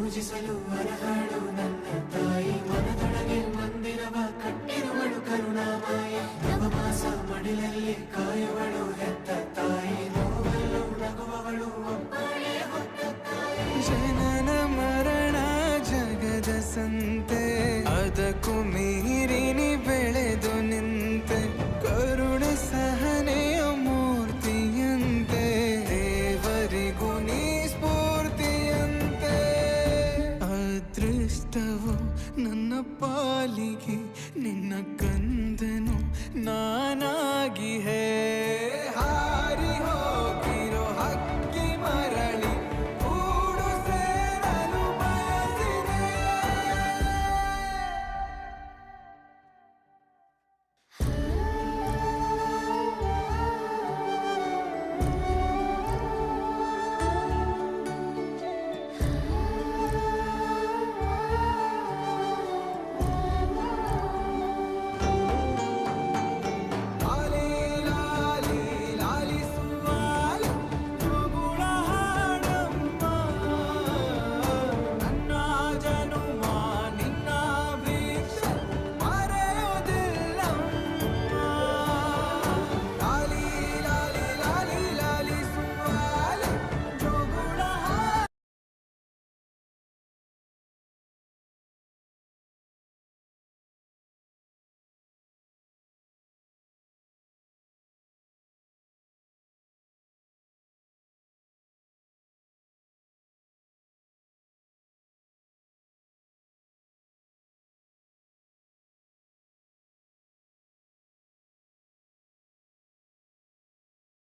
ಪೂಜಿಸಲು ಅರಹಾಳು ನನ್ನ ತಾಯಿ ಮನದೊಳಗೆ ಮಂದಿರವ ಕಟ್ಟಿರುವಳು ಕರುಣಾಮಾಯಿ ನವಮಾಸ ಮಡಿಲಲ್ಲಿ ಕಾಯುವಳು ಹೆತ್ತ ತಾಯಿ ನೋವಲು ನಗುವವಳು ಒಬ್ಬಳೇ ಹೊತ್ತ ತಾಯಿ ಜನನ ಮರಣ ಜಗದ ಸಂತೆ ಅದಕ್ಕೂ